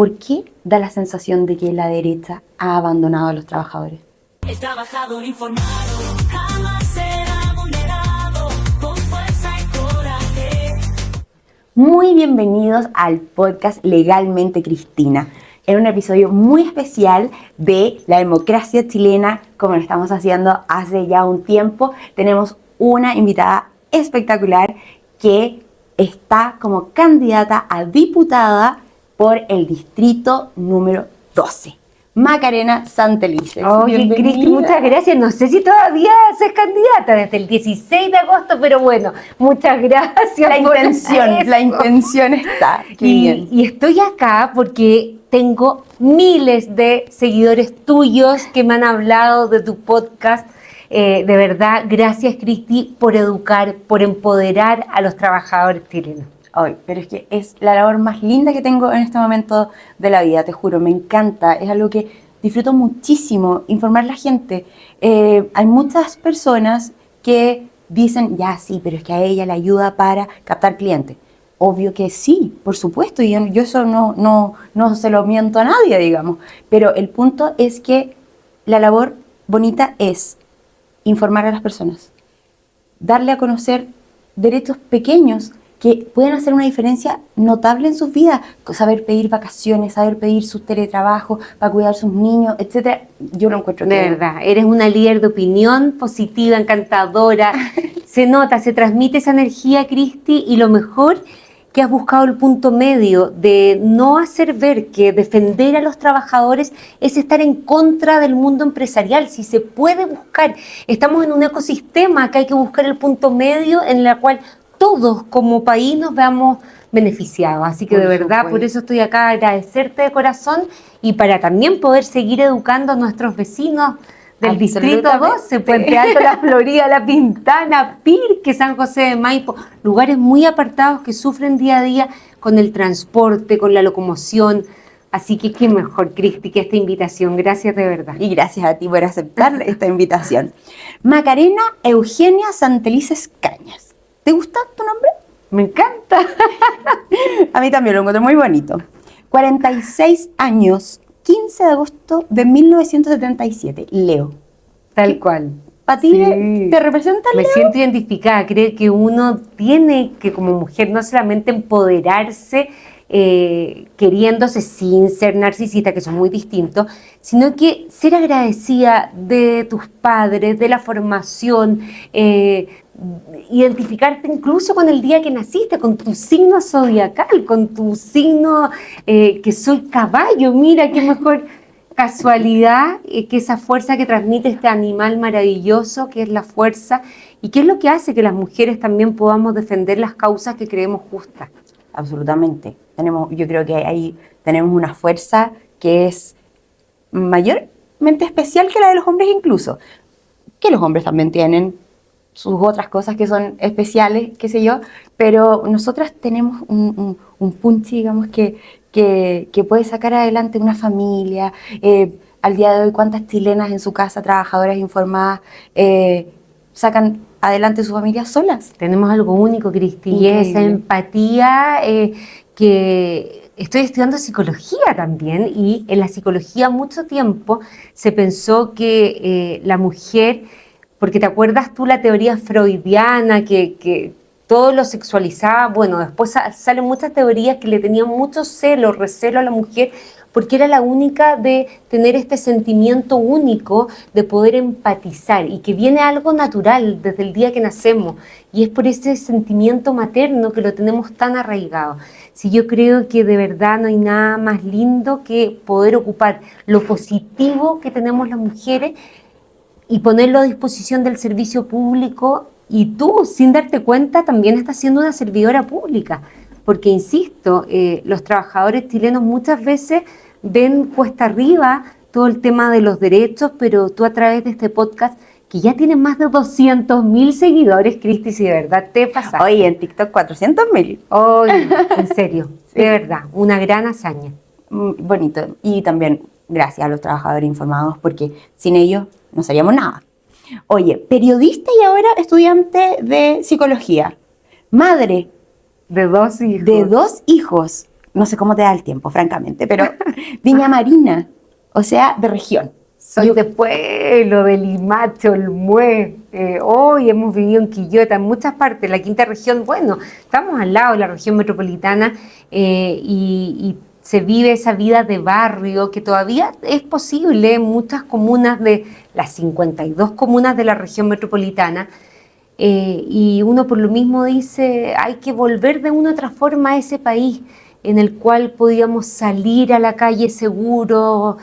¿por qué da la sensación de que la derecha ha abandonado a los trabajadores? El trabajador informado jamás será vulnerado con fuerza y coraje. Muy bienvenidos al podcast Legalmente Cristina, en un episodio muy especial de la democracia chilena, como lo estamos haciendo hace ya un tiempo. Tenemos una invitada espectacular que está como candidata a diputada por el distrito número 12. Macarena Santelices. Oye, Cristi, muchas gracias. No sé si todavía es candidata desde el 16 de agosto, pero bueno, muchas gracias. La intención está. Qué bien. Y estoy acá porque tengo miles de seguidores tuyos que me han hablado de tu podcast. De verdad, gracias, Cristi, por educar, por empoderar a los trabajadores chilenos. Ay, pero es que es la labor más linda que tengo en este momento de la vida, te juro, me encanta, es algo que disfruto muchísimo, informar a la gente. Hay muchas personas que dicen, ya sí, pero es que a ella le ayuda para captar clientes. Obvio que sí, por supuesto, y yo eso no se lo miento a nadie, digamos, pero el punto es que la labor bonita es informar a las personas, darle a conocer derechos pequeños que pueden hacer una diferencia notable en sus vidas, saber pedir vacaciones, saber pedir sus teletrabajos para cuidar a sus niños, etcétera. Yo lo encuentro de verdad, eres una líder de opinión positiva, encantadora, se nota, se transmite esa energía, Cristi, y lo mejor que has buscado el punto medio de no hacer ver que defender a los trabajadores es estar en contra del mundo empresarial. Si se puede buscar, estamos en un ecosistema que hay que buscar el punto medio en el cual todos como país nos veamos beneficiados. Así que de verdad, por eso estoy acá a agradecerte de corazón y para también poder seguir educando a nuestros vecinos del distrito 12, Puente Alto, La Florida, La Pintana, Pirque, San José de Maipo, lugares muy apartados que sufren día a día con el transporte, con la locomoción. Así que qué mejor, Cristi, que esta invitación. Gracias de verdad. Y gracias a ti por aceptar esta invitación. Macarena Eugenia Santelices Cañas. ¿Te gusta tu nombre? Me encanta. A mí también lo encuentro muy bonito. 46 años, 15 de agosto de 1977, Leo. Tal cual. ¿Para ti te representa el Me Leo? siento identificada. Creo que uno tiene que como mujer no solamente empoderarse queriéndose sin ser narcisista, que son muy distintos, sino que ser agradecida de tus padres, de la formación, identificarte incluso con el día que naciste, con tu signo zodiacal, con tu signo que soy caballo. Mira qué mejor casualidad que esa fuerza que transmite este animal maravilloso que es la fuerza y que es lo que hace que las mujeres también podamos defender las causas que creemos justas. Absolutamente. Yo creo que ahí tenemos una fuerza que es mayormente especial que la de los hombres incluso. Que los hombres también tienen sus otras cosas que son especiales, qué sé yo, pero nosotras tenemos un punch, digamos, que puede sacar adelante una familia. Al día de hoy, ¿cuántas chilenas en su casa, trabajadoras informadas, sacan adelante su familia solas? Tenemos algo único, Cristi, y esa empatía que estoy estudiando psicología también, y en la psicología mucho tiempo se pensó que la mujer, porque te acuerdas tú la teoría freudiana que todo lo sexualizaba, bueno, después salen muchas teorías que le tenían mucho celo, recelo a la mujer, porque era la única de tener este sentimiento único de poder empatizar y que viene algo natural desde el día que nacemos y es por ese sentimiento materno que lo tenemos tan arraigado. Si yo creo que de verdad no hay nada más lindo que poder ocupar lo positivo que tenemos las mujeres y ponerlo a disposición del servicio público, y tú, sin darte cuenta, también estás siendo una servidora pública. Porque, insisto, los trabajadores chilenos muchas veces ven cuesta arriba todo el tema de los derechos, pero tú a través de este podcast, que ya tiene más de 200.000 seguidores, Cristi, si de verdad te pasaste. Oye, en TikTok 400.000. Oye, en serio, sí. De verdad, una gran hazaña. Bonito. Y también gracias a los trabajadores informados, porque sin ellos no sabíamos nada. Oye, periodista y ahora estudiante de psicología. Madre de 2 hijos. De 2 hijos. no sé cómo te da el tiempo, francamente, pero Viña Marina, o sea, de región. Soy de pueblo, de Limache, Olmué. Hoy hemos vivido en Quillota, en muchas partes, la quinta región. Bueno, estamos al lado de la región metropolitana y se vive esa vida de barrio que todavía es posible en muchas comunas de las 52 comunas de la región metropolitana. Y uno por lo mismo dice, hay que volver de una u otra forma a ese país en el cual podíamos salir a la calle seguro,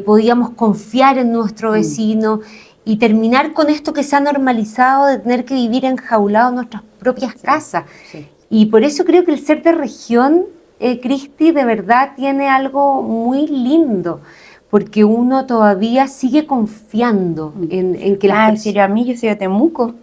podíamos confiar en nuestro vecino y terminar con esto que se ha normalizado de tener que vivir enjaulados en nuestras propias casas. Sí. Y por eso creo que el ser de región, Cristi, de verdad tiene algo muy lindo, porque uno todavía sigue confiando en que las En serio, a mí yo soy de Temuco.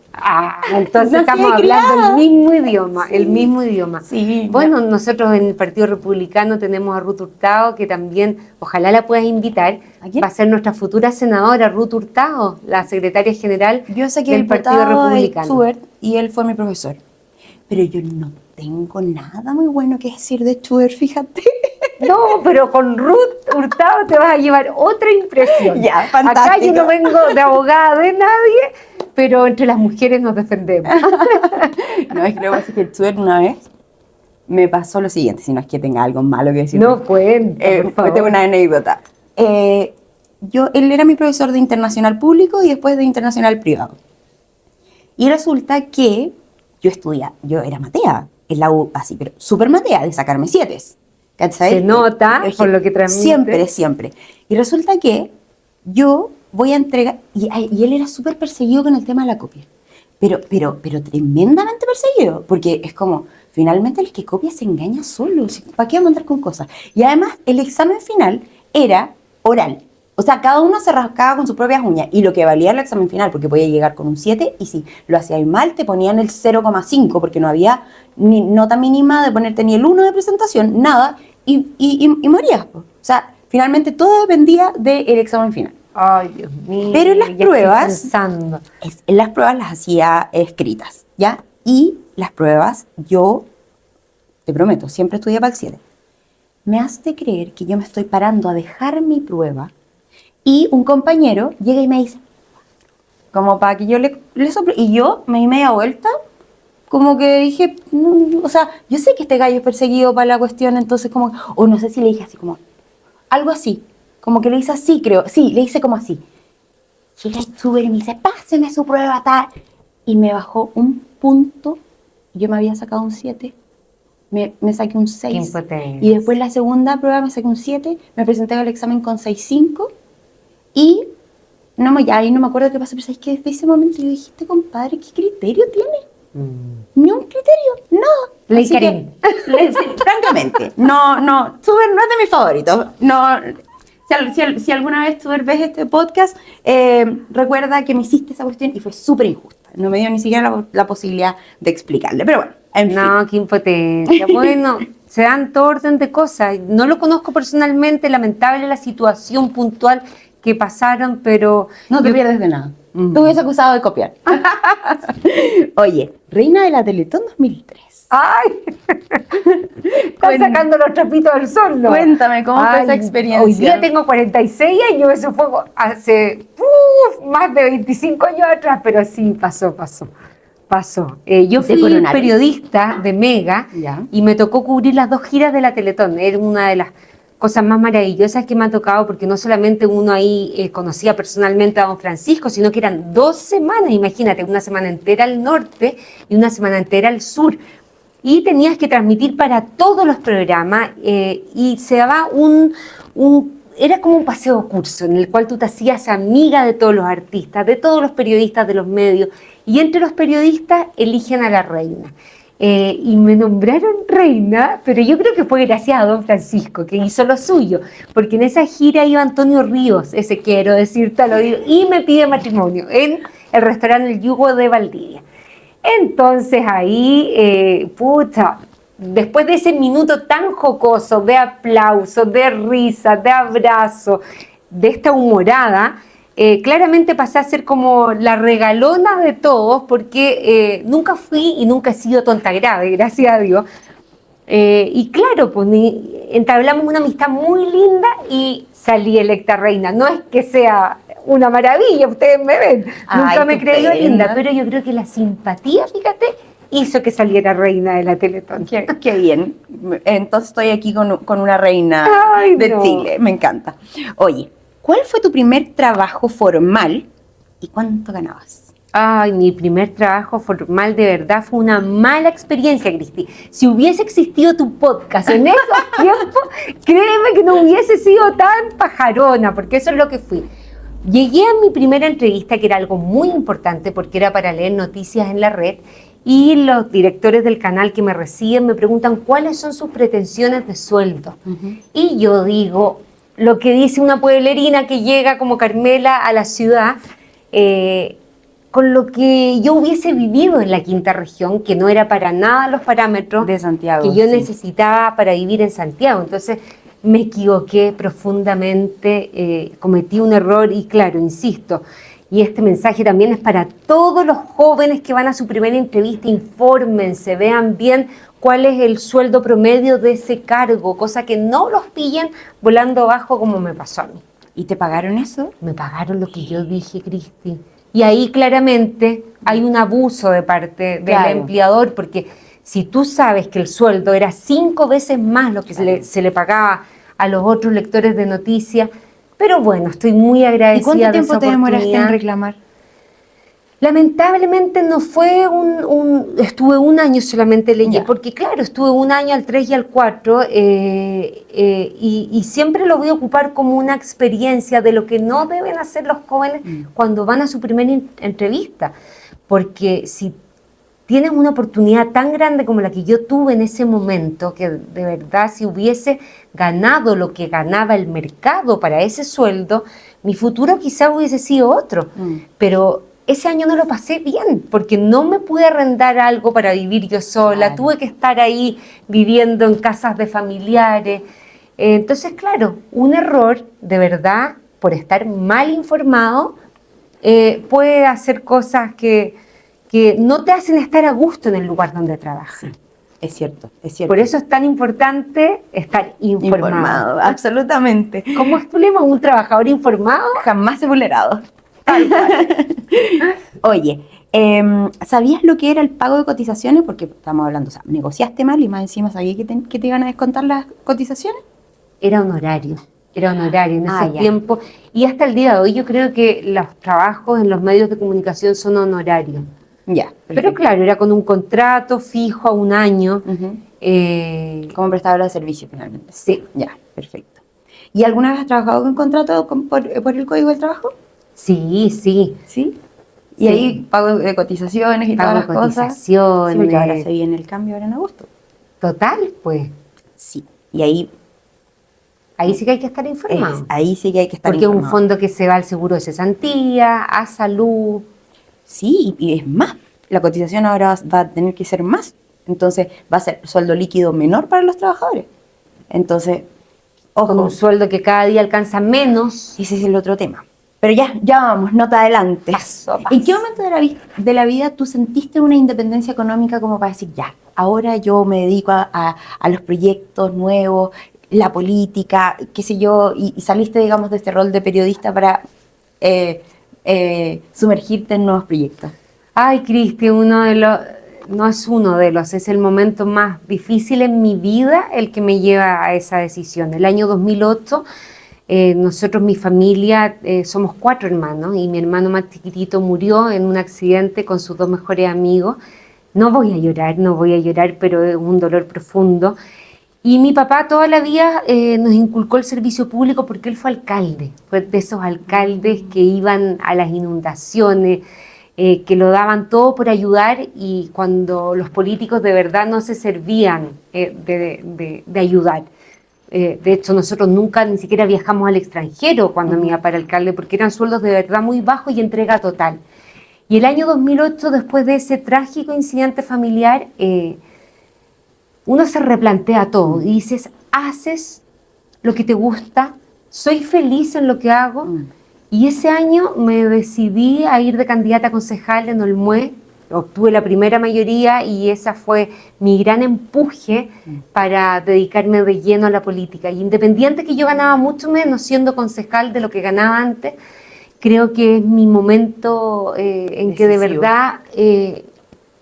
entonces Nací estamos y hablando criada. el mismo idioma, el mismo idioma. Sí, Bueno, nosotros en el Partido Republicano tenemos a Ruth Hurtado, que también, ojalá la puedas invitar, ¿A quién? va a ser nuestra futura senadora, Ruth Hurtado, la secretaria general Yo sé que del el Partido diputado es Republicano. Stuart y él fue mi profesor. Pero yo no tengo nada muy bueno que decir de Stuart, fíjate. No, pero con Ruth Hurtado te vas a llevar otra impresión. Ya, Acá yo fantástico. no vengo de abogada de nadie, pero entre las mujeres nos defendemos. No, es que lo que pasa es que Stuart una vez me pasó lo siguiente, si no es que tenga algo malo que decir. No cuenta, por favor. Tengo una anécdota. Él era mi profesor de internacional público y después de internacional privado. Y resulta que yo era matea en la U, así, pero súper matea, de sacarme 7. ¿Cachai? Se nota por lo que transmite. Siempre. Y resulta que yo voy a entregar, y él era súper perseguido con el tema de la copia. Pero tremendamente perseguido, porque es como, finalmente el que copia se engaña solo, ¿para qué vamos a andar con cosas? Y además el examen final era oral, o sea, cada uno se rascaba con sus propias uñas, y lo que valía el examen final, porque podía llegar con un 7, y si lo hacías mal te ponían el 0,5, porque no había ni nota mínima de ponerte ni el 1 de presentación, nada, y morías. O sea, finalmente todo dependía del examen final. Ay, Dios mío. Pero en las ya pruebas, estoy pensando. en las pruebas las hacía escritas, ¿ya? Y las pruebas, yo, te prometo, siempre estudié para el 7. Me has de creer que yo me estoy parando a dejar mi prueba y un compañero llega y me dice, como para que yo le sople, y yo me di media vuelta, como que dije, o sea, yo sé que este gallo es perseguido para la cuestión, entonces como, o no sé si le dije así como, algo así, como que le hice así, creo, sí, le hice como así. Llega el súper y me dice, páseme su prueba, tal, y me bajó un punto, yo me había sacado un 7, me saqué un 6, Qué impotencia. y después la segunda prueba me saqué un 7, me presenté al examen con 6,5, y ahí no me acuerdo qué pasó, pero sabes que desde ese momento yo dije, este compadre, ¿qué criterio tiene? Ni un criterio, nada. Ley Así Karim. que, francamente, no, Stuart no es de mis favoritos. No, si alguna vez Stuart ves este podcast, recuerda que me hiciste esa cuestión y fue súper injusta. No me dio ni siquiera la posibilidad de explicarle. Pero bueno, en fin. No, qué impotencia. Bueno, se dan todo orden de cosas. No lo conozco personalmente, lamentable la situación puntual que pasaron, pero... No te pierdes de nada. Te hubiese acusado de copiar. Oye, reina de la Teletón 2003. ¡Ay! Están sacando los trapitos del sol, ¿no? Cuéntame, ¿cómo fue esa experiencia? Hoy día tengo 46 años, eso fue hace más de 25 años atrás, pero sí, pasó. Yo ¿Te fui coronaron? periodista de Mega Ya. y me tocó cubrir las 2 giras de la Teletón. Era una de las cosas más maravillosas que me ha tocado, porque no solamente uno ahí conocía personalmente a don Francisco, sino que eran 2 semanas, imagínate, una semana entera al norte y una semana entera al sur. Y tenías que transmitir para todos los programas y se daba era como un paseo curso en el cual tú te hacías amiga de todos los artistas, de todos los periodistas de los medios, y entre los periodistas eligen a la reina. Y me nombraron reina, pero yo creo que fue gracias a don Francisco, que hizo lo suyo, porque en esa gira iba Antonio Ríos, ese quiero decirte al oído, y me pide matrimonio en el restaurante El Yugo de Valdivia. Entonces ahí, después de ese minuto tan jocoso, de aplausos, de risa, de abrazo, de esta humorada, claramente pasé a ser como la regalona de todos, porque nunca fui y nunca he sido tonta grave, gracias a Dios, Y claro, pues entablamos una amistad muy linda y salí electa reina. No es que sea una maravilla, ustedes me ven, nunca me he creído linda, pero yo creo que la simpatía, fíjate, hizo que saliera reina de la Teletón. Qué bien. Entonces estoy aquí con una reina Ay, de no. Chile, me encanta. Oye, ¿cuál fue tu primer trabajo formal y cuánto ganabas? Ay, mi primer trabajo formal de verdad fue una mala experiencia, Cristi. Si hubiese existido tu podcast en esos tiempos, créeme que no hubiese sido tan pajarona, porque eso es lo que fui. Llegué a mi primera entrevista, que era algo muy importante, porque era para leer noticias en la red, y los directores del canal que me reciben me preguntan cuáles son sus pretensiones de sueldo. Y yo digo lo que dice una pueblerina que llega como Carmela a la ciudad, con lo que yo hubiese vivido en la quinta región, que no era para nada los parámetros De Santiago, que yo sí. necesitaba para vivir en Santiago. Entonces me equivoqué profundamente, cometí un error y claro, insisto, y este mensaje también es para todos los jóvenes que van a su primera entrevista, infórmense, vean bien cuál es el sueldo promedio de ese cargo, cosa que no los pillen volando abajo como me pasó a mí. ¿Y te pagaron eso? Me pagaron lo que yo dije, Cristi. Y ahí claramente hay un abuso de parte del Claro. empleador, porque si tú sabes que el sueldo era 5 veces más lo que se le pagaba a los otros lectores de noticias, pero bueno, estoy muy agradecida. ¿Y cuánto de tiempo esa te demoraste en oportunidad. reclamar? Lamentablemente no fue estuve un año solamente leyendo, Ya. porque claro, estuve un año al 3 y al 4 y siempre lo voy a ocupar como una experiencia de lo que no deben hacer los jóvenes cuando van a su primera entrevista, porque si tienes una oportunidad tan grande como la que yo tuve en ese momento, que de verdad si hubiese ganado lo que ganaba el mercado para ese sueldo, mi futuro quizá hubiese sido otro, pero ese año no lo pasé bien, porque no me pude arrendar algo para vivir yo sola, Claro. tuve que estar ahí viviendo en casas de familiares. Entonces, claro, un error de verdad, por estar mal informado, puede hacer cosas que no te hacen estar a gusto en el lugar donde trabajas. Es cierto, es cierto. Por eso es tan importante estar informado. Absolutamente. ¿Cómo es tu lema? ¿Un trabajador informado? Jamás he vulnerado. Oye, ¿sabías lo que era el pago de cotizaciones? Porque estamos hablando, o sea, negociaste mal y más encima sabías que te iban a descontar las cotizaciones. Era honorario en ese Ya. tiempo. Y hasta el día de hoy yo creo que los trabajos en los medios de comunicación son honorarios. Ya, Pero perfecto. claro, era con un contrato fijo a un año. Ujú. Eh, Como prestadora de servicio finalmente. sí, Ya, perfecto. ¿Y alguna vez has trabajado con contrato por el Código del Trabajo? sí. Sí. Y Sí. ahí pago de cotizaciones y Pago todas de las cosas. cotizaciones. Sí, porque ahora se viene el cambio ahora en agosto. Total, pues. Sí. Y ahí, Ahí sí que hay que estar informado. ahí sí que hay que estar Porque es un informado. fondo que se va al seguro de cesantía, a salud. Sí, y es más. La cotización ahora va a tener que ser más. Entonces va a ser sueldo líquido menor para los trabajadores. Entonces, Con ojo, un sueldo que cada día alcanza menos. ese es el otro tema. Pero ya vamos, nota adelante. Paso a paso. ¿En qué momento de la vida tú sentiste una independencia económica como para decir, ya, ahora yo me dedico a los proyectos nuevos, la política, qué sé yo, y saliste, digamos, de este rol de periodista para sumergirte en nuevos proyectos? Ay, Cristi, no es uno de los, es el momento más difícil en mi vida el que me lleva a esa decisión. El año 2008, nosotros, mi familia, somos 4 hermanos y mi hermano más chiquitito murió en un accidente con sus 2 mejores amigos. No voy a llorar, pero es un dolor profundo. Y mi papá toda la vida nos inculcó el servicio público porque él fue alcalde, fue de esos alcaldes que iban a las inundaciones, que lo daban todo por ayudar y cuando los políticos de verdad no se servían de ayudar. De hecho, nosotros nunca ni siquiera viajamos al extranjero cuando mi papá era alcalde porque eran sueldos de verdad muy bajos y entrega total. Y el año 2008, después de ese trágico incidente familiar, uno se replantea todo y dices, haces lo que te gusta, soy feliz en lo que hago. Y ese año me decidí a ir de candidata a concejal en Olmué obtuve la primera mayoría y esa fue mi gran empuje para dedicarme de lleno a la política. Y independiente que yo ganaba mucho menos siendo concejal de lo que ganaba antes, creo que es mi momento en que de verdad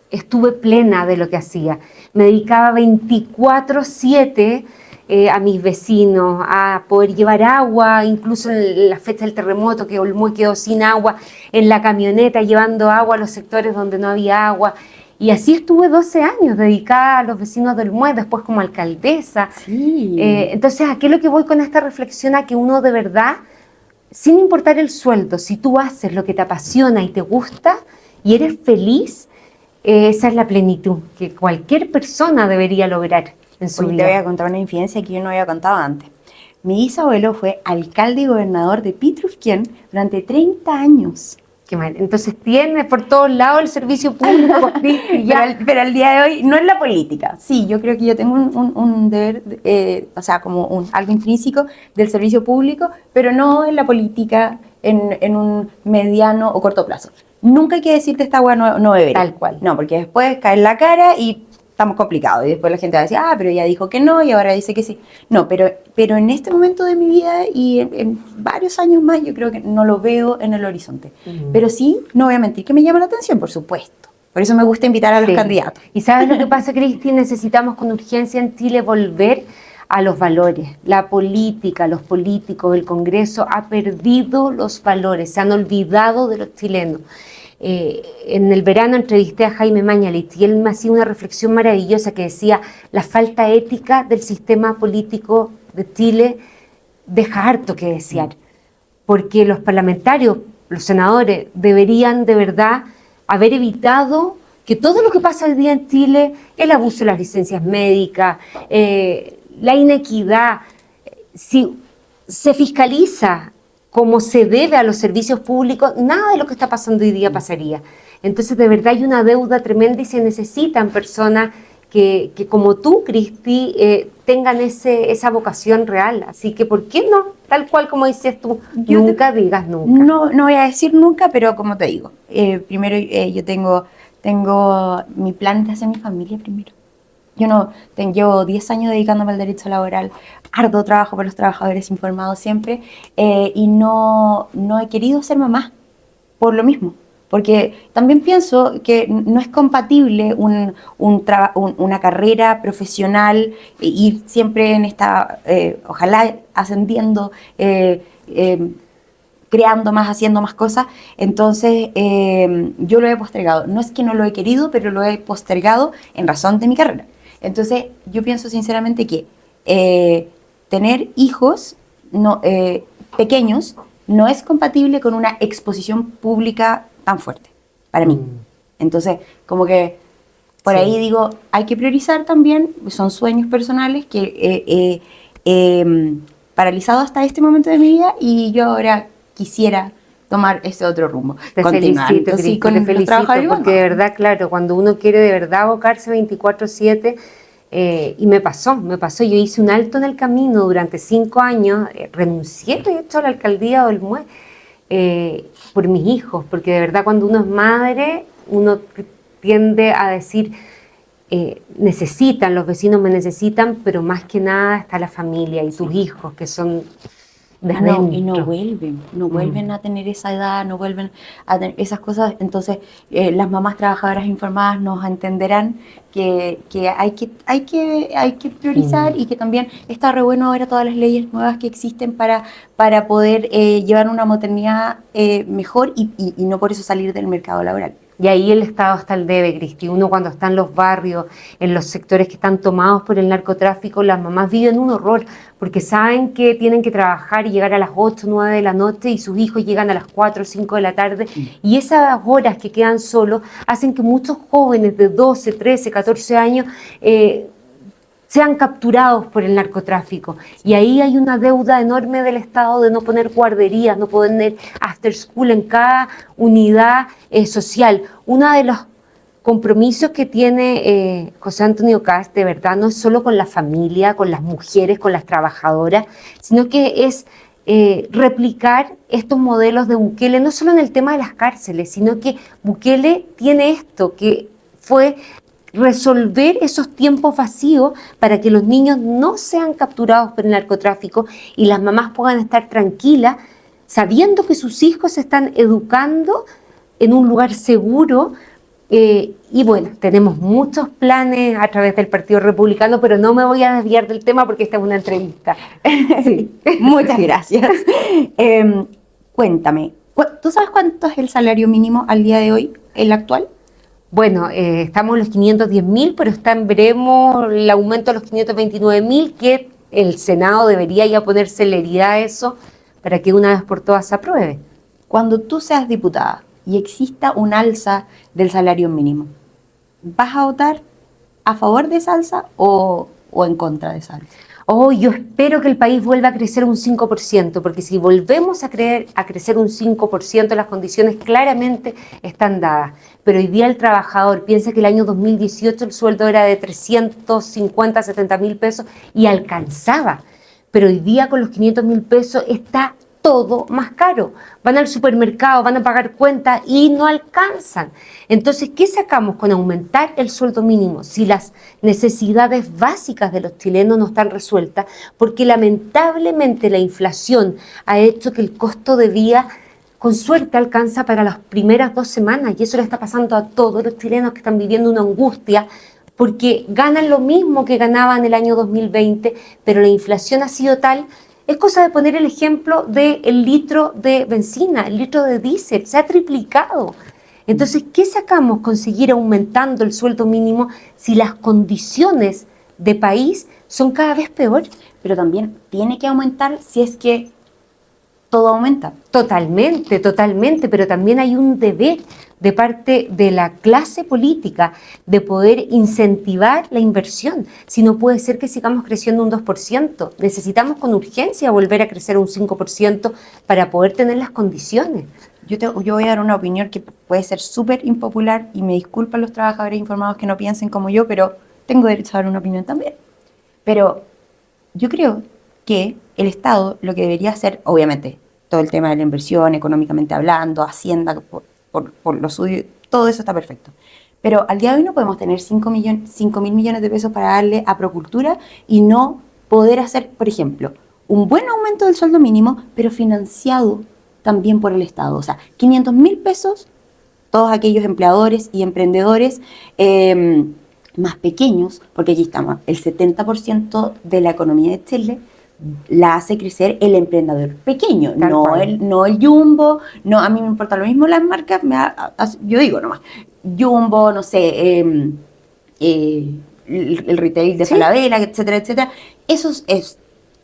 estuve plena de lo que hacía. Me dedicaba 24/7 a mis vecinos, a poder llevar agua, incluso en la fecha del terremoto, que Olmué quedó sin agua, en la camioneta llevando agua a los sectores donde no había agua. Y así estuve 12 años dedicada a los vecinos de Olmué, después como alcaldesa. Sí. Entonces, ¿a qué es lo que voy con esta reflexión? A que uno de verdad, sin importar el sueldo, si tú haces lo que te apasiona y te gusta y eres feliz, esa es la plenitud que cualquier persona debería lograr en su Hoy vida. te voy a contar una infidencia que yo no había contado antes. Mi bisabuelo fue alcalde y gobernador de Pitrufquén durante 30 años. Qué mal. Entonces tienes por todos lados el servicio público, Cristi, ya. Pero al día de hoy no es la política. Sí, yo creo que yo tengo un deber, o sea, como algo intrínseco del servicio público, pero no en la política en un mediano o corto plazo. Nunca hay que decirte esta hueá no beberé. Tal cual. No, porque después cae en la cara y estamos complicados. Y después la gente va a decir, pero ella dijo que no y ahora dice que sí. No, pero en este momento de mi vida y en varios años más yo creo que no lo veo en el horizonte. Pero sí, no voy a mentir, que me llama la atención, por supuesto. Por eso me gusta invitar a los candidatos. ¿Y sabes lo que pasa, Cristi? Necesitamos con urgencia en Chile volver a los valores. La política, los políticos, el Congreso ha perdido los valores, se han olvidado de los chilenos. En el verano entrevisté a Jaime Mañalich y él me hacía una reflexión maravillosa que decía: la falta ética del sistema político de Chile deja harto que desear, porque los parlamentarios, los senadores, deberían de verdad haber evitado que todo lo que pasa hoy día en Chile, el abuso de las licencias médicas, la inequidad, si se fiscaliza como se debe a los servicios públicos, nada de lo que está pasando hoy día pasaría. Entonces, de verdad hay una deuda tremenda y se necesitan personas que como tú, Cristi, tengan esa vocación real. Así que, ¿por qué no? Tal cual como dices tú, nunca digas nunca. No voy a decir nunca, pero como te digo, primero yo tengo mi plan de hacer mi familia primero. Llevo 10 años dedicándome al derecho laboral, arduo trabajo para los trabajadores informados siempre, y no he querido ser mamá por lo mismo, porque también pienso que no es compatible una carrera profesional, ir siempre en esta, ojalá ascendiendo, creando más, haciendo más cosas. Entonces yo lo he postergado. No es que no lo he querido, pero lo he postergado en razón de mi carrera. Entonces yo pienso sinceramente que tener hijos pequeños no es compatible con una exposición pública tan fuerte para mí. Entonces, como que por ahí digo, hay que priorizar también, son sueños personales que paralizado hasta este momento de mi vida, y yo ahora quisiera tomar ese otro rumbo. Te felicito, Cristi, te felicito, porque de verdad, claro, cuando uno quiere de verdad abocarse 24/7, y me pasó, yo hice un alto en el camino durante 5 años, renuncié, de hecho, a la alcaldía de Olmué, por mis hijos, porque de verdad cuando uno es madre, uno tiende a decir, necesitan, los vecinos me necesitan, pero más que nada está la familia y tus hijos, que son de adentro. Y no vuelven a tener esa edad, no vuelven a tener esas cosas. Entonces, las mamás trabajadoras informadas nos entenderán que hay que priorizar, y que también está re bueno ahora todas las leyes nuevas que existen para poder llevar una maternidad mejor y no por eso salir del mercado laboral. Y ahí el Estado está al debe, Cristi. Uno cuando está en los barrios, en los sectores que están tomados por el narcotráfico, las mamás viven un horror, porque saben que tienen que trabajar y llegar a las 8, 9 de la noche, y sus hijos llegan a las 4 o 5 de la tarde, y esas horas que quedan solos hacen que muchos jóvenes de 12, 13, 14 años sean capturados por el narcotráfico. Y ahí hay una deuda enorme del Estado de no poner guarderías, no poner after school en cada unidad social. Uno de los compromisos que tiene José Antonio Kast, de verdad, no es solo con la familia, con las mujeres, con las trabajadoras, sino que es replicar estos modelos de Bukele, no solo en el tema de las cárceles, sino que Bukele tiene esto, que fue resolver esos tiempos vacíos para que los niños no sean capturados por el narcotráfico y las mamás puedan estar tranquilas sabiendo que sus hijos se están educando en un lugar seguro. Y bueno, tenemos muchos planes a través del Partido Republicano, pero no me voy a desviar del tema porque esta es una entrevista. Sí. Muchas gracias. Cuéntame, ¿tú sabes cuánto es el salario mínimo al día de hoy, el actual? Bueno, estamos en los 510.000, pero veremos el aumento a los 529.000, que el Senado debería ya poner celeridad a eso para que una vez por todas se apruebe. Cuando tú seas diputada y exista un alza del salario mínimo, ¿vas a votar a favor de esa alza o en contra de esa alza? Oh, yo espero que el país vuelva a crecer un 5%, porque si volvemos a crecer un 5%, las condiciones claramente están dadas. Pero hoy día el trabajador piensa que el año 2018 el sueldo era de 350, 70.000 pesos y alcanzaba. Pero hoy día con los 500.000 pesos está todo más caro. Van al supermercado, van a pagar cuentas y no alcanzan. Entonces, ¿qué sacamos con aumentar el sueldo mínimo si las necesidades básicas de los chilenos no están resueltas? Porque lamentablemente la inflación ha hecho que el costo de vida con suerte alcanza para las primeras 2 semanas y eso le está pasando a todos los chilenos que están viviendo una angustia porque ganan lo mismo que ganaban el año 2020, pero la inflación ha sido tal. Es cosa de poner el ejemplo del litro de benzina, el litro de diésel, se ha triplicado. Entonces, ¿qué sacamos con seguir aumentando el sueldo mínimo si las condiciones de país son cada vez peores? Pero también tiene que aumentar si es que todo aumenta. Totalmente, totalmente, pero también hay un deber de parte de la clase política de poder incentivar la inversión. Si no puede ser que sigamos creciendo un 2%, necesitamos con urgencia volver a crecer un 5% para poder tener las condiciones. Yo voy a dar una opinión que puede ser súper impopular y me disculpan los trabajadores informados que no piensen como yo, pero tengo derecho a dar una opinión también. Pero yo creo que el Estado lo que debería hacer, obviamente, todo el tema de la inversión, económicamente hablando, Hacienda, por lo suyo, todo eso está perfecto. Pero al día de hoy no podemos tener 5.000 millones de pesos para darle a Procultura y no poder hacer, por ejemplo, un buen aumento del sueldo mínimo, pero financiado también por el Estado. O sea, 500.000 pesos, todos aquellos empleadores y emprendedores más pequeños, porque aquí estamos, el 70% de la economía de Chile la hace crecer el emprendedor pequeño, no el Jumbo, no, a mí me importa lo mismo las marcas, yo digo nomás, Jumbo, no sé, el retail de Falabella, etcétera, etcétera. Eso es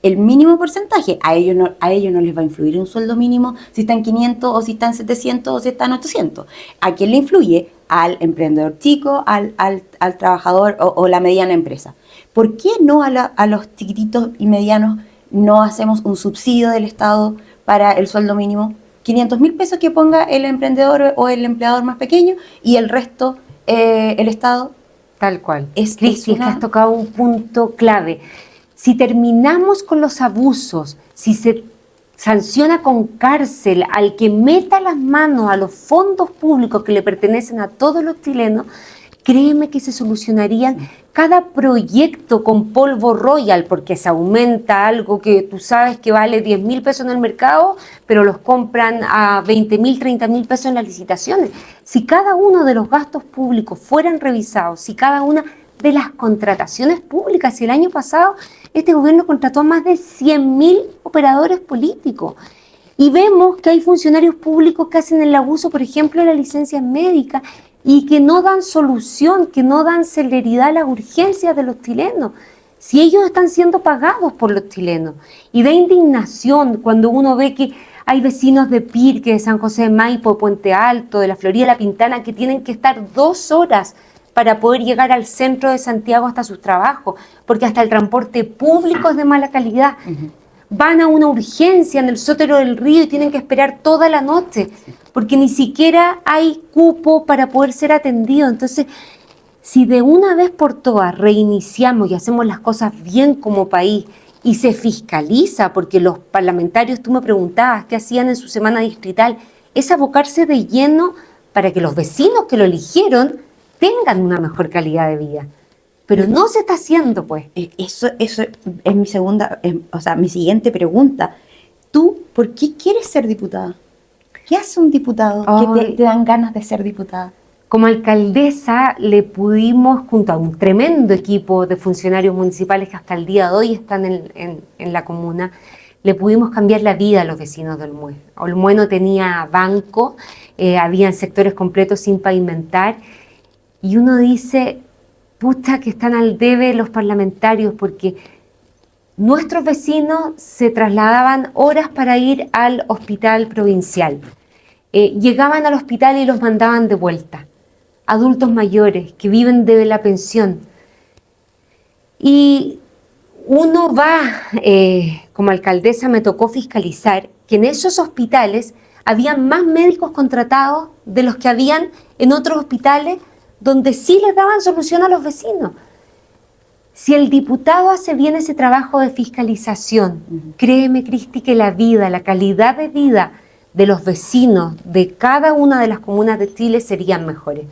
el mínimo porcentaje. A ellos no les va a influir un sueldo mínimo si están 500 o si están 700 o si están 800. ¿A quién le influye? Al emprendedor chico, al trabajador o la mediana empresa. ¿Por qué no a los chiquititos y medianos no hacemos un subsidio del Estado para el sueldo mínimo? 500.000 pesos que ponga el emprendedor o el empleador más pequeño y el resto el Estado. Tal cual. Cristi, que has tocado un punto clave. Si terminamos con los abusos, si se sanciona con cárcel al que meta las manos a los fondos públicos que le pertenecen a todos los chilenos, créeme que se solucionarían cada proyecto con polvo royal, porque se aumenta algo que tú sabes que vale 10.000 pesos en el mercado, pero los compran a 20.000, 30.000 pesos en las licitaciones. Si cada uno de los gastos públicos fueran revisados, si cada una de las contrataciones públicas, si el año pasado este gobierno contrató a más de 100.000 operadores políticos, y vemos que hay funcionarios públicos que hacen el abuso, por ejemplo, de las licencias médicas, y que no dan solución, que no dan celeridad a las urgencias de los chilenos, si ellos están siendo pagados por los chilenos. Y da indignación cuando uno ve que hay vecinos de Pirque, de San José de Maipo, de Puente Alto, de la Florida, La Pintana, que tienen que estar 2 horas para poder llegar al centro de Santiago hasta sus trabajos, porque hasta el transporte público es de mala calidad. Van a una urgencia en el Sótero del Río y tienen que esperar toda la noche, porque ni siquiera hay cupo para poder ser atendido. Entonces, si de una vez por todas reiniciamos y hacemos las cosas bien como país y se fiscaliza, porque los parlamentarios, tú me preguntabas qué hacían en su semana distrital, es abocarse de lleno para que los vecinos que lo eligieron tengan una mejor calidad de vida. Pero no se está haciendo, pues. Eso es mi segunda, mi siguiente pregunta. ¿Tú por qué quieres ser diputada? ¿Qué hace un diputado que te dan ganas de ser diputada? Como alcaldesa le pudimos, junto a un tremendo equipo de funcionarios municipales que hasta el día de hoy están en la comuna, le pudimos cambiar la vida a los vecinos de Olmué. Olmué no tenía banco, habían sectores completos sin pavimentar, y uno dice, pucha que están al debe los parlamentarios, porque nuestros vecinos se trasladaban horas para ir al hospital provincial. Llegaban al hospital y los mandaban de vuelta. Adultos mayores que viven de la pensión. Y uno va, como alcaldesa me tocó fiscalizar que en esos hospitales habían más médicos contratados de los que habían en otros hospitales donde sí les daban solución a los vecinos. Si el diputado hace bien ese trabajo de fiscalización, créeme, Cristi, que la vida, la calidad de vida de los vecinos de cada una de las comunas de Chile serían mejores.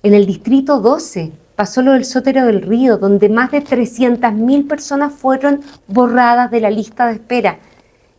En el distrito 12 pasó lo del Sotero del Río, donde más de 300.000 personas fueron borradas de la lista de espera.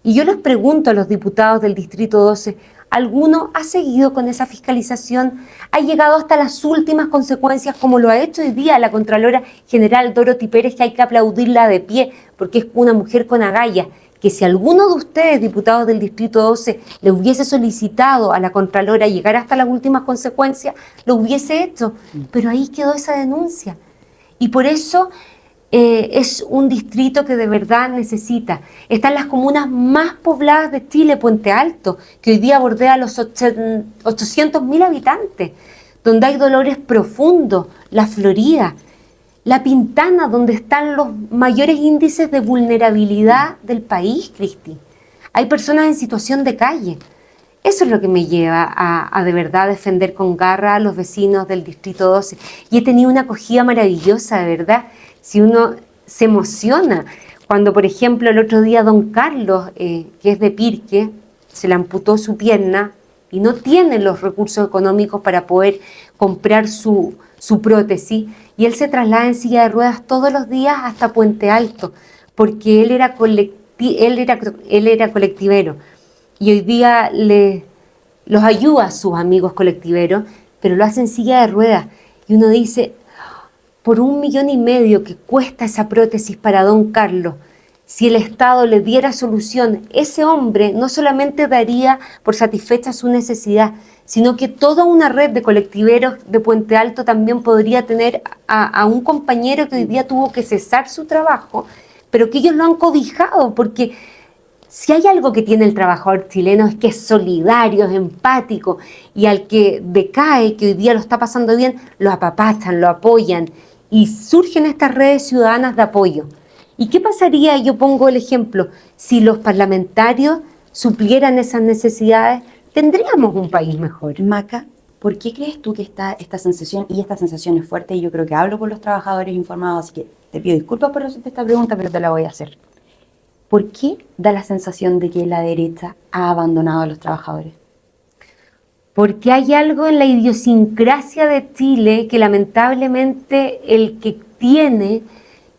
Y yo les pregunto a los diputados del distrito 12, ¿alguno ha seguido con esa fiscalización? ¿Ha llegado hasta las últimas consecuencias, como lo ha hecho hoy día la Contralora General Dorothy Pérez, que hay que aplaudirla de pie, porque es una mujer con agallas? Que si alguno de ustedes, diputados del Distrito 12, le hubiese solicitado a la Contralora llegar hasta las últimas consecuencias, lo hubiese hecho. Pero ahí quedó esa denuncia. Y por eso es un distrito que de verdad necesita. Están las comunas más pobladas de Chile, Puente Alto, que hoy día bordea los 800.000 habitantes, donde hay dolores profundos, La Florida, La Pintana, donde están los mayores índices de vulnerabilidad del país, Cristi. Hay personas en situación de calle. Eso es lo que me lleva a de verdad defender con garra a los vecinos del Distrito 12. Y he tenido una acogida maravillosa, de verdad. Si uno se emociona, cuando por ejemplo el otro día don Carlos, que es de Pirque, se le amputó su pierna y no tiene los recursos económicos para poder comprar su prótesis, y él se traslada en silla de ruedas todos los días hasta Puente Alto, porque él era colectivero, y hoy día los ayuda a sus amigos colectiveros, pero lo hace en silla de ruedas, y uno dice, por 1,5 millones que cuesta esa prótesis para don Carlos, si el Estado le diera solución, ese hombre no solamente daría por satisfecha su necesidad, sino que toda una red de colectiveros de Puente Alto también podría tener a un compañero que hoy día tuvo que cesar su trabajo, pero que ellos lo han cobijado, porque si hay algo que tiene el trabajador chileno es que es solidario, es empático, y al que decae, que hoy día lo está pasando bien, lo apapachan, lo apoyan, y surgen estas redes ciudadanas de apoyo. ¿Y qué pasaría, yo pongo el ejemplo, si los parlamentarios suplieran esas necesidades? Tendríamos un país mejor. Maca, ¿por qué crees tú que está esta sensación, y esta sensación es fuerte, y yo creo que hablo por los trabajadores informados, así que te pido disculpas por hacerte esta pregunta, pero te la voy a hacer. ¿Por qué da la sensación de que la derecha ha abandonado a los trabajadores? Porque hay algo en la idiosincrasia de Chile que lamentablemente el que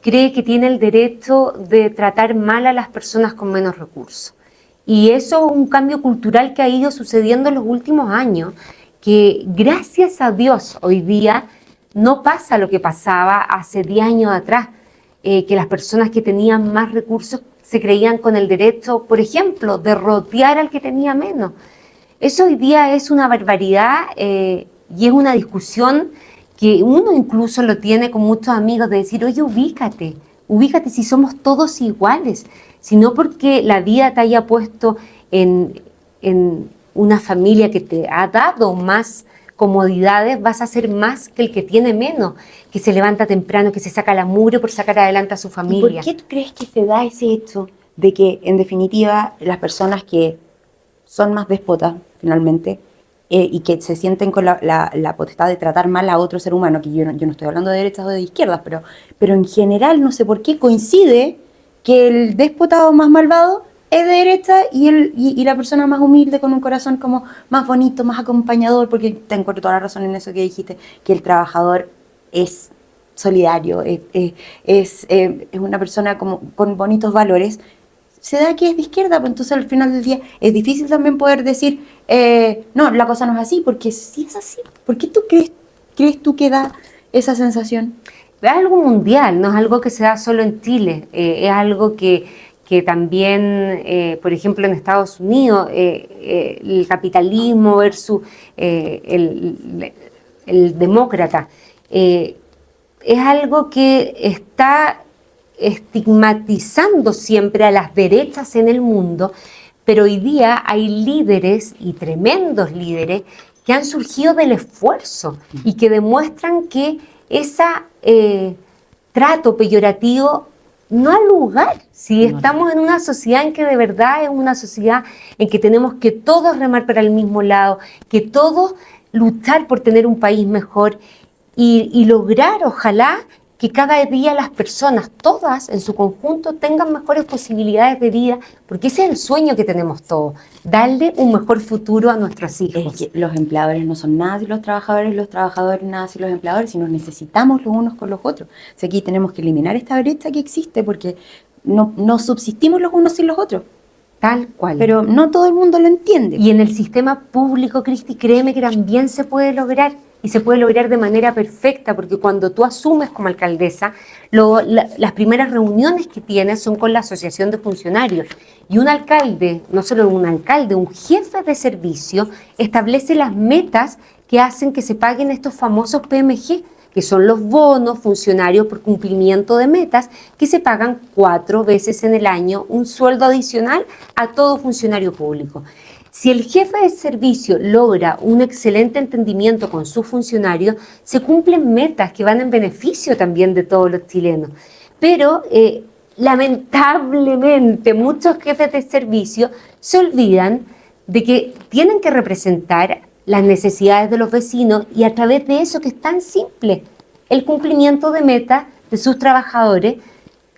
cree que tiene el derecho de tratar mal a las personas con menos recursos. Y eso es un cambio cultural que ha ido sucediendo en los últimos años, que gracias a Dios hoy día no pasa lo que pasaba hace 10 años atrás, que las personas que tenían más recursos se creían con el derecho, por ejemplo, de rotear al que tenía menos. Eso hoy día es una barbaridad y es una discusión que uno incluso lo tiene con muchos amigos, de decir, oye, ubícate si somos todos iguales, sino porque la vida te haya puesto en una familia que te ha dado más comodidades, vas a ser más que el que tiene menos, que se levanta temprano, que se saca la mugre por sacar adelante a su familia. ¿Y por qué tú crees que se da ese hecho de que, en definitiva, las personas que son más déspotas, finalmente, y que se sienten con la potestad de tratar mal a otro ser humano, que yo no estoy hablando de derechas o de izquierdas, pero en general no sé por qué coincide que el déspota más malvado es de derecha y la persona más humilde con un corazón como más bonito, más acompañador, porque te encuentro toda la razón en eso que dijiste, que el trabajador es solidario, es una persona como con bonitos valores, se da que es de izquierda, pues entonces al final del día es difícil también poder decir, no, la cosa no es así, porque sí es así. ¿Por qué tú crees tú que da esa sensación? Es algo mundial, no es algo que se da solo en Chile, es algo que también, por ejemplo, en Estados Unidos, el capitalismo versus el demócrata, es algo que está estigmatizando siempre a las derechas en el mundo, pero hoy día hay líderes y tremendos líderes que han surgido del esfuerzo y que demuestran que ese trato peyorativo no ha lugar. Si estamos en una sociedad en que de verdad es una sociedad en que tenemos que todos remar para el mismo lado, que todos luchar por tener un país mejor y lograr, ojalá, que cada día las personas, todas en su conjunto, tengan mejores posibilidades de vida, porque ese es el sueño que tenemos todos, darle un mejor futuro a nuestros hijos. Es que los empleadores no son nada sin los trabajadores nada sin los empleadores, sino necesitamos los unos con los otros. O sea, aquí tenemos que eliminar esta brecha que existe porque no subsistimos los unos sin los otros. Tal cual. Pero no todo el mundo lo entiende. Y en el sistema público, Cristi, créeme que también se puede lograr. Y se puede lograr de manera perfecta, porque cuando tú asumes como alcaldesa, las primeras reuniones que tienes son con la asociación de funcionarios. Y un alcalde, no solo un alcalde, un jefe de servicio, establece las metas que hacen que se paguen estos famosos PMG, que son los bonos funcionarios por cumplimiento de metas, que se pagan 4 veces en el año, un sueldo adicional a todo funcionario público. Si el jefe de servicio logra un excelente entendimiento con sus funcionarios, se cumplen metas que van en beneficio también de todos los chilenos. Pero lamentablemente muchos jefes de servicio se olvidan de que tienen que representar las necesidades de los vecinos y a través de eso que es tan simple, el cumplimiento de metas de sus trabajadores.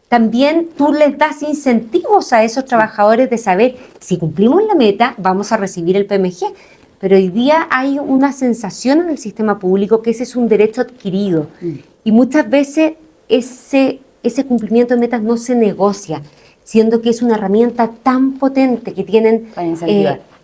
También tú les das incentivos a esos trabajadores de saber si cumplimos la meta, vamos a recibir el PMG. Pero hoy día hay una sensación en el sistema público que ese es un derecho adquirido. Y muchas veces ese cumplimiento de metas no se negocia, siendo que es una herramienta tan potente que tienen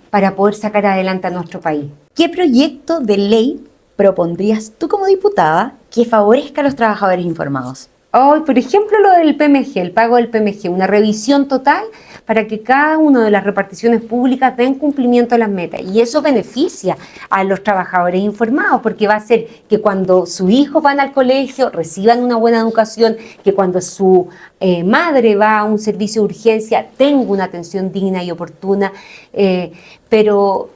para poder sacar adelante a nuestro país. ¿Qué proyecto de ley propondrías tú como diputada que favorezca a los trabajadores informados? Hoy, por ejemplo, lo del PMG, el pago del PMG, una revisión total para que cada una de las reparticiones públicas den cumplimiento a las metas. Y eso beneficia a los trabajadores informados, porque va a hacer que cuando sus hijos van al colegio reciban una buena educación, que cuando su madre va a un servicio de urgencia tenga una atención digna y oportuna, pero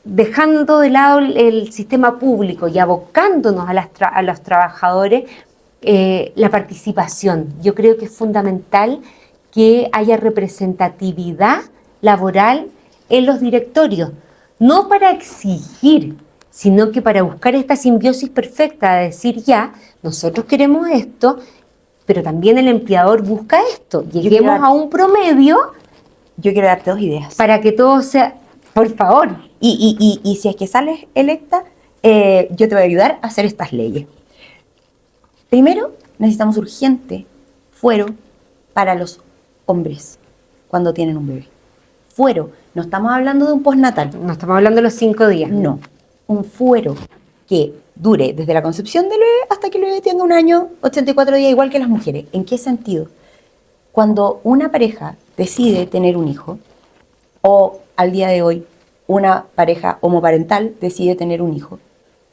dejando de lado el sistema público y abocándonos a los trabajadores, la participación. Yo creo que es fundamental que haya representatividad laboral en los directorios, no para exigir, sino que para buscar esta simbiosis perfecta de decir ya, nosotros queremos esto, pero también el empleador busca esto. Lleguemos a un promedio. Yo quiero darte 2 ideas. Para que todo sea, por favor. Y si es que sales electa, yo te voy a ayudar a hacer estas leyes. Primero, necesitamos urgente fuero para los hombres cuando tienen un bebé. Fuero, no estamos hablando de un postnatal. No estamos hablando de los 5 días. No, un fuero que dure desde la concepción del bebé hasta que el bebé tenga 1 año, 84 días, igual que las mujeres. ¿En qué sentido? Cuando una pareja decide tener un hijo, o al día de hoy una pareja homoparental decide tener un hijo,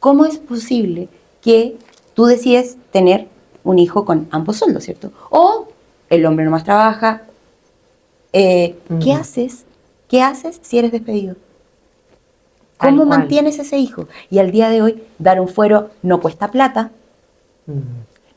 ¿cómo es posible que tú decides tener un hijo con ambos sueldos, ¿cierto? O el hombre nomás trabaja. ¿Qué haces? ¿Qué haces si eres despedido? ¿Cómo mantienes ese hijo? Y al día de hoy, dar un fuero no cuesta plata.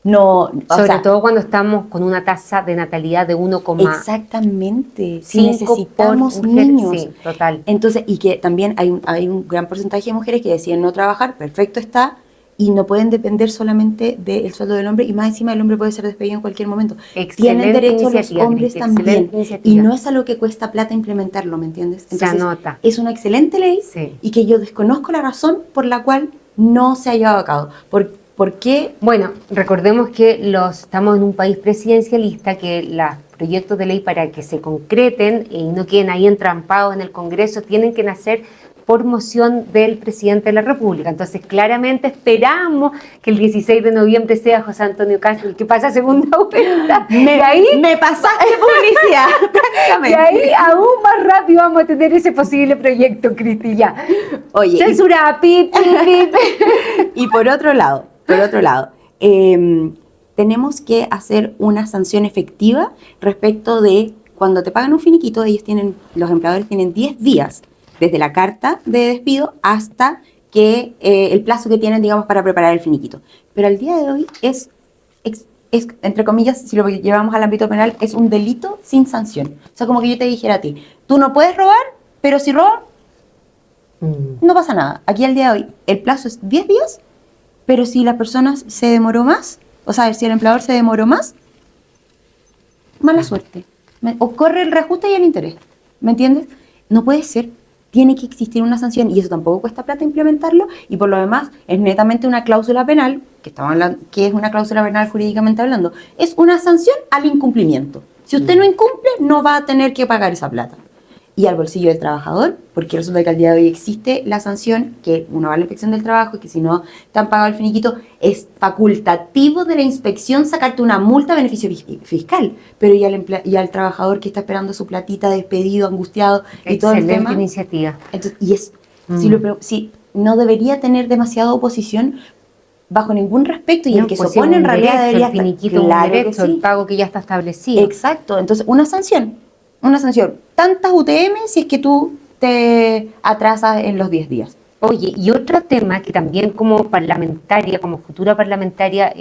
No, sobre todo cuando estamos con una tasa de natalidad de 1,5. Exactamente. Si necesitamos niños. Sí, total. Entonces, y que también hay un gran porcentaje de mujeres que deciden no trabajar, perfecto está, y no pueden depender solamente del sueldo del hombre, y más encima el hombre puede ser despedido en cualquier momento. Excelente Tienen derecho los iniciativa, hombres Cristi, también, excelente y iniciativa. no es algo que cuesta plata implementarlo, ¿me entiendes? Se anota. Es una excelente ley Sí. y que yo desconozco la razón por la cual no se ha llevado a cabo. ¿Por qué? Bueno, recordemos que estamos en un país presidencialista, que los proyectos de ley para que se concreten y no queden ahí entrampados en el Congreso tienen que nacer por moción del presidente de la República. Entonces, claramente esperamos que el 16 de noviembre sea José Antonio Cast el que pasa a segunda vuelta. Me pasaste publicidad, Y prácticamente. ahí aún más rápido vamos a tener ese posible proyecto, Cristi, ya. Oye, Censura, pip, pip, pip. y por otro lado, tenemos que hacer una sanción efectiva respecto de cuando te pagan un finiquito, los empleadores tienen 10 días desde la carta de despido hasta que el plazo que tienen, digamos, para preparar el finiquito. Pero al día de hoy es, entre comillas, si lo llevamos al ámbito penal, es un delito sin sanción. O sea, como que yo te dijera a ti, tú no puedes robar, pero si robas, no pasa nada. Aquí al día de hoy el plazo es 10 días, pero si la persona se demoró más, o sea, si el empleador se demoró más, mala suerte. O corre el reajuste y el interés. ¿Me entiendes? No puede ser. Tiene que existir una sanción y eso tampoco cuesta plata implementarlo, y por lo demás es netamente una cláusula penal, que es una cláusula penal jurídicamente hablando, es una sanción al incumplimiento. Si usted no incumple, no va a tener que pagar esa plata. Y al bolsillo del trabajador, porque resulta que al día de hoy existe la sanción, que uno va a la inspección del trabajo y que si no te han pagado el finiquito, es facultativo de la inspección sacarte una multa a beneficio fiscal. Pero y al trabajador que está esperando su platita, despedido, angustiado y todo el tema. Excelente iniciativa. Entonces, si no debería tener demasiada oposición bajo ningún respecto, y No, el que se pues opone es en un realidad derecho, debería el finiquito es un claro que derecho, sí. el pago que ya está establecido. Exacto, entonces una sanción, tantas UTM si es que tú te atrasas en los 10 días. Oye, y otro tema que también como parlamentaria, como futura parlamentaria,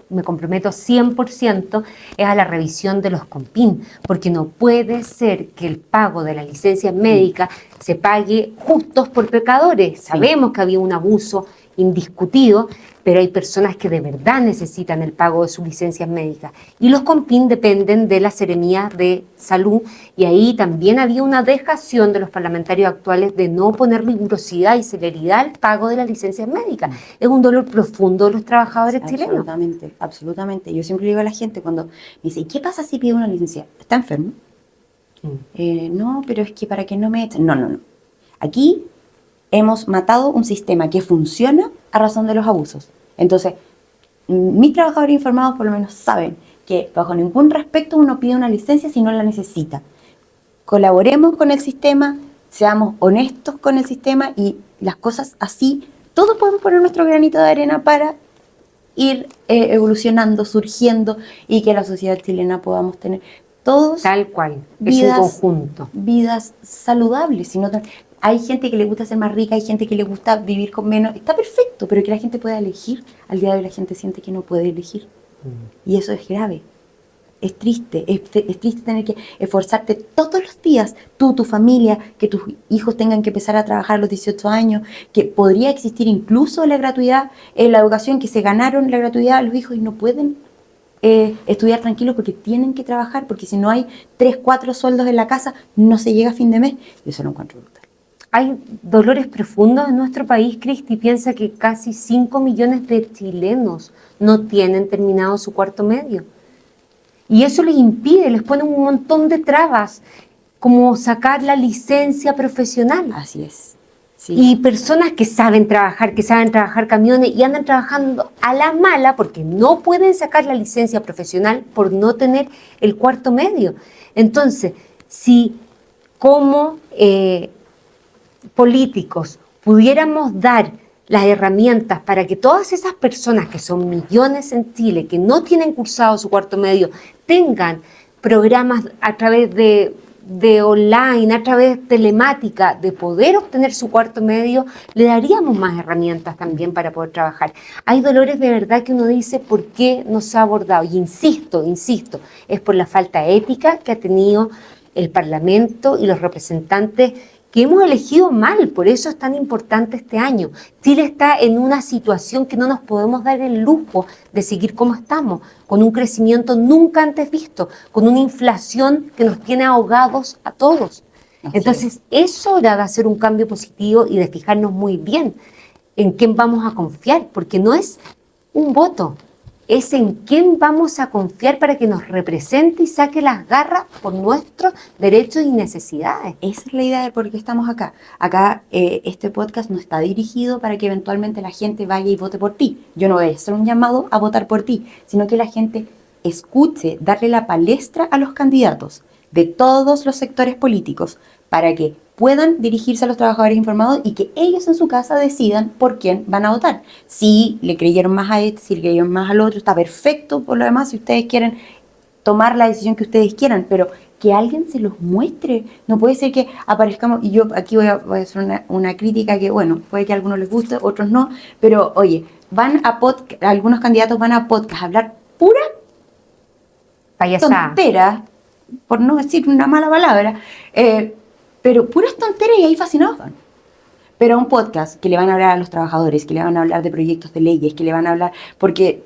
me comprometo 100% es a la revisión de los COMPIN, porque no puede ser que el pago de las licencias médicas se pague justos por pecadores. Sabemos que había un abuso indiscutido, pero hay personas que de verdad necesitan el pago de sus licencias médicas. Y los COMPIN dependen de la Seremía de Salud, y ahí también había una dejación de los parlamentarios actuales de no poner rigurosidad y celeridad al pago de las licencias médicas. Es un dolor profundo de los trabajadores chilenos. Absolutamente, absolutamente. Yo siempre le digo a la gente cuando me dice, ¿y qué pasa si pide una licencia? ¿Está enfermo? No, pero es que para que no me echen. No. Aquí hemos matado un sistema que funciona a razón de los abusos. Entonces, mis trabajadores informados por lo menos saben que bajo ningún respecto uno pide una licencia si no la necesita. Colaboremos con el sistema, seamos honestos con el sistema y las cosas así, todos podemos poner nuestro granito de arena para ir evolucionando, surgiendo, y que la sociedad chilena podamos tener todos Tal cual, vidas, es un conjunto. vidas saludables. Si no, hay gente que le gusta ser más rica, hay gente que le gusta vivir con menos. Está perfecto, pero que la gente pueda elegir. Al día de hoy la gente siente que no puede elegir. Y eso es grave. Es triste. Es triste tener que esforzarte todos los días, tú, tu familia, que tus hijos tengan que empezar a trabajar a los 18 años, que podría existir incluso la gratuidad en la educación, que se ganaron la gratuidad a los hijos y no pueden estudiar tranquilos porque tienen que trabajar, porque si no hay 3, 4 sueldos en la casa, no se llega a fin de mes. Y eso lo encuentro brutal. Hay dolores profundos en nuestro país, Cristi. Piensa que casi 5 millones de chilenos no tienen terminado su cuarto medio. Y eso les impide, les pone un montón de trabas, como sacar la licencia profesional. Así es. Sí. Y personas que saben trabajar camiones y andan trabajando a la mala porque no pueden sacar la licencia profesional por no tener el cuarto medio. Entonces, si como políticos pudiéramos dar las herramientas para que todas esas personas, que son millones en Chile, que no tienen cursado su cuarto medio, tengan programas a través de online, a través de telemática, de poder obtener su cuarto medio, le daríamos más herramientas también para poder trabajar. Hay dolores de verdad que uno dice, ¿por qué no se ha abordado? Y insisto, es por la falta ética que ha tenido el Parlamento y los representantes que hemos elegido mal, por eso es tan importante este año. Chile está en una situación que no nos podemos dar el lujo de seguir como estamos, con un crecimiento nunca antes visto, con una inflación que nos tiene ahogados a todos. Entonces, es hora de hacer un cambio positivo y de fijarnos muy bien en quién vamos a confiar, porque no es un voto, es en quién vamos a confiar para que nos represente y saque las garras por nuestros derechos y necesidades. Esa es la idea de por qué estamos acá. Acá este podcast no está dirigido para que eventualmente la gente vaya y vote por ti. Yo no voy a hacer un llamado a votar por ti, sino que la gente escuche, darle la palestra a los candidatos de todos los sectores políticos para que puedan dirigirse a los trabajadores informados y que ellos en su casa decidan por quién van a votar. Si le creyeron más a este, si le creyeron más al otro, está perfecto por lo demás, si ustedes quieren tomar la decisión que ustedes quieran, pero que alguien se los muestre. No puede ser que aparezcamos, y yo aquí voy a hacer una crítica que, bueno, puede que a algunos les guste, otros no, pero oye, algunos candidatos van a podcast a hablar pura Payasada. tontera, por no decir una mala palabra, pero puras tonteras y ahí fascinados van. Pero a un podcast que le van a hablar a los trabajadores, que le van a hablar de proyectos de leyes, que le van a hablar, porque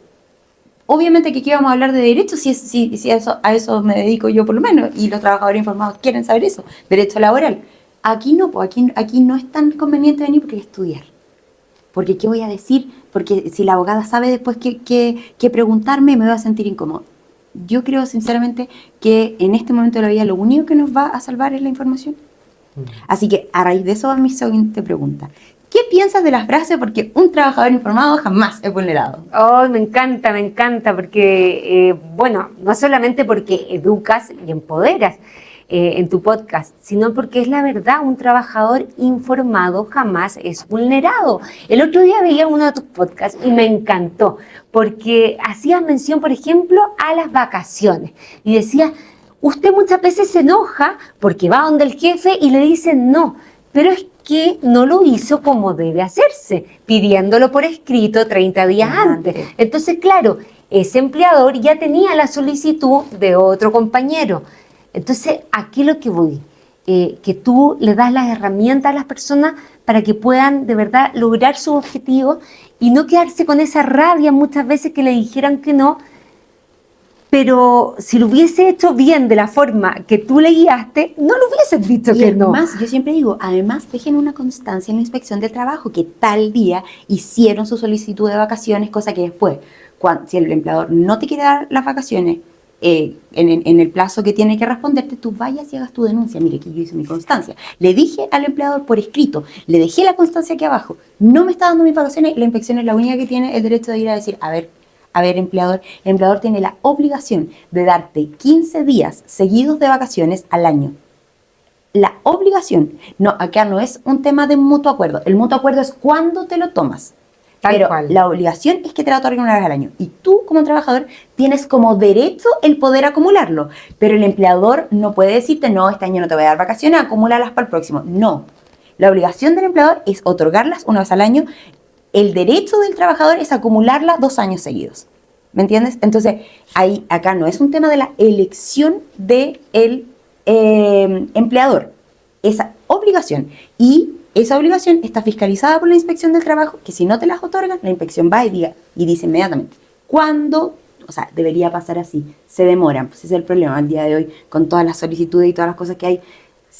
obviamente que aquí vamos a hablar de derechos, si a eso me dedico yo por lo menos, y los trabajadores informados quieren saber eso, derecho laboral. Aquí no, pues aquí no es tan conveniente venir porque hay que estudiar. Porque ¿qué voy a decir? Porque si la abogada sabe después qué preguntarme, me voy a sentir incómodo. Yo creo sinceramente que en este momento de la vida lo único que nos va a salvar es la información. Así que a raíz de eso va mi siguiente pregunta. ¿Qué piensas de la frase porque un trabajador informado jamás es vulnerado? Oh, me encanta, porque, bueno, no solamente porque educas y empoderas en tu podcast, sino porque es la verdad, un trabajador informado jamás es vulnerado. El otro día veía uno de tus podcasts y me encantó, porque hacías mención, por ejemplo, a las vacaciones y decía, usted muchas veces se enoja porque va donde el jefe y le dicen no, pero es que no lo hizo como debe hacerse, pidiéndolo por escrito 30 días antes. Entonces, claro, ese empleador ya tenía la solicitud de otro compañero. Entonces, aquí lo que voy, que tú le das las herramientas a las personas para que puedan de verdad lograr sus objetivos y no quedarse con esa rabia muchas veces que le dijeran que no, pero si lo hubiese hecho bien de la forma que tú le guiaste, no lo hubieses dicho que no. Además, yo siempre digo, además dejen una constancia en la inspección de trabajo que tal día hicieron su solicitud de vacaciones, cosa que después, si el empleador no te quiere dar las vacaciones en el plazo que tiene que responderte, tú vayas y hagas tu denuncia. Mire, que yo hice mi constancia. Le dije al empleador por escrito, le dejé la constancia aquí abajo, no me está dando mis vacaciones, la inspección es la única que tiene el derecho de ir a decir, a ver, empleador, el empleador tiene la obligación de darte 15 días seguidos de vacaciones al año. La obligación. No, acá no es un tema de mutuo acuerdo. El mutuo acuerdo es cuando te lo tomas. Pero la obligación es que te la otorguen una vez al año. Y tú, como trabajador, tienes como derecho el poder acumularlo. Pero el empleador no puede decirte, no, este año no te voy a dar vacaciones, acumúlalas para el próximo. No. La obligación del empleador es otorgarlas una vez al año. El derecho del trabajador es acumularla 2 años seguidos. ¿Me entiendes? Entonces, acá no es un tema de la elección del empleador. Esa obligación. Y esa obligación está fiscalizada por la Inspección del Trabajo, que si no te las otorgan, la inspección va y dice inmediatamente. ¿Cuándo? O sea, debería pasar así. Se demoran. Pues ese es el problema al día de hoy, con todas las solicitudes y todas las cosas que hay.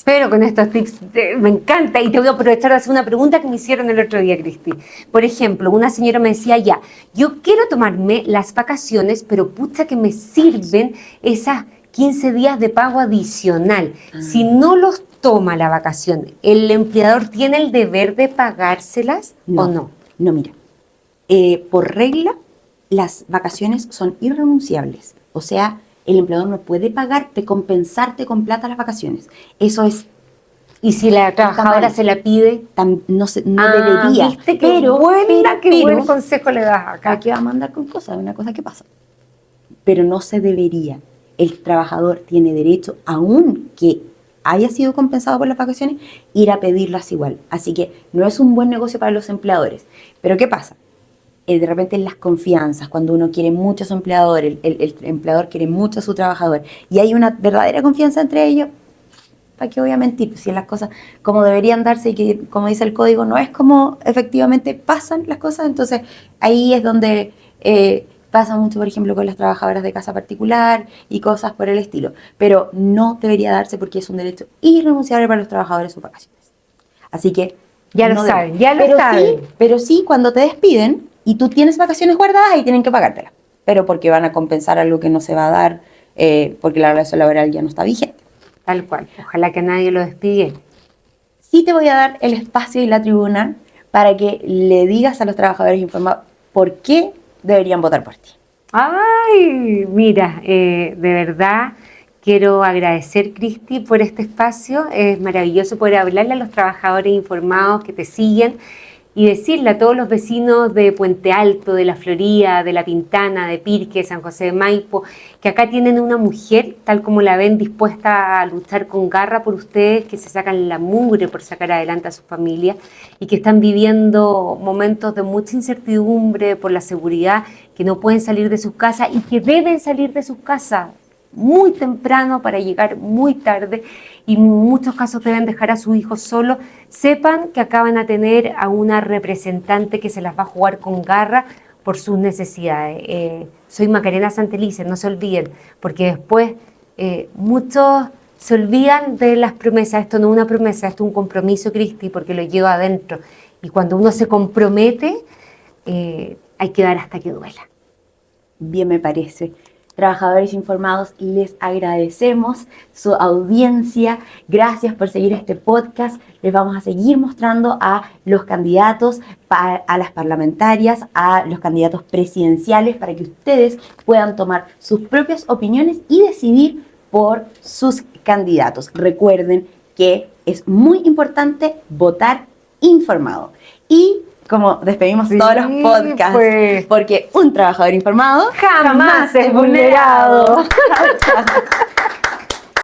Pero con estos tips me encanta y te voy a aprovechar de hacer una pregunta que me hicieron el otro día, Cristi. Por ejemplo, una señora me decía, ya, yo quiero tomarme las vacaciones, pero pucha que me sirven esas 15 días de pago adicional. Si no los toma la vacación, ¿el empleador tiene el deber de pagárselas o no? No, mira, por regla, las vacaciones son irrenunciables. O sea, el empleador no puede pagarte, compensarte con plata las vacaciones. Eso es. Y si la trabajadora se la pide, no debería. ¿Viste? Qué buen consejo le das acá. Aquí vamos a andar con cosas, una cosa que pasa. Pero no se debería. El trabajador tiene derecho, aunque haya sido compensado por las vacaciones, ir a pedirlas igual. Así que no es un buen negocio para los empleadores. Pero ¿qué pasa? De repente en las confianzas, cuando uno quiere mucho a su empleador, el empleador quiere mucho a su trabajador, y hay una verdadera confianza entre ellos, ¿para qué voy a mentir? Si las cosas como deberían darse y que, como dice el código, no es como efectivamente pasan las cosas, entonces ahí es donde pasa mucho, por ejemplo, con las trabajadoras de casa particular y cosas por el estilo. Pero no debería darse porque es un derecho irrenunciable para los trabajadores sus vacaciones. Así que Ya lo no saben, deben. ya lo saben. Pero sí, cuando te despiden y tú tienes vacaciones guardadas, ahí tienen que pagártelas. Pero porque van a compensar algo que no se va a dar, porque la relación laboral ya no está vigente. Tal cual. Ojalá que nadie lo despide. Sí te voy a dar el espacio y la tribuna para que le digas a los trabajadores informados por qué deberían votar por ti. Ay, mira, de verdad quiero agradecer, Cristi, por este espacio. Es maravilloso poder hablarle a los trabajadores informados que te siguen y decirle a todos los vecinos de Puente Alto, de La Florida, de La Pintana, de Pirque, San José de Maipo, que acá tienen una mujer, tal como la ven, dispuesta a luchar con garra por ustedes, que se sacan la mugre por sacar adelante a su familia y que están viviendo momentos de mucha incertidumbre por la seguridad, que no pueden salir de sus casas y que deben salir de sus casas muy temprano para llegar muy tarde y en muchos casos deben dejar a su hijo solo. Sepan que acá van a tener a una representante que se las va a jugar con garra por sus necesidades. Soy Macarena Santelices, no se olviden, porque después muchos se olvidan de las promesas. Esto no es una promesa, esto es un compromiso, Cristi, porque lo lleva adentro. Y cuando uno se compromete, hay que dar hasta que duela. Bien me parece. Trabajadores informados, les agradecemos su audiencia. Gracias por seguir este podcast. Les vamos a seguir mostrando a los candidatos, a las parlamentarias, a los candidatos presidenciales para que ustedes puedan tomar sus propias opiniones y decidir por sus candidatos. Recuerden que es muy importante votar informado. Y como despedimos todos los podcasts, pues. porque un trabajador informado Jamás es vulnerado. Chao, chao.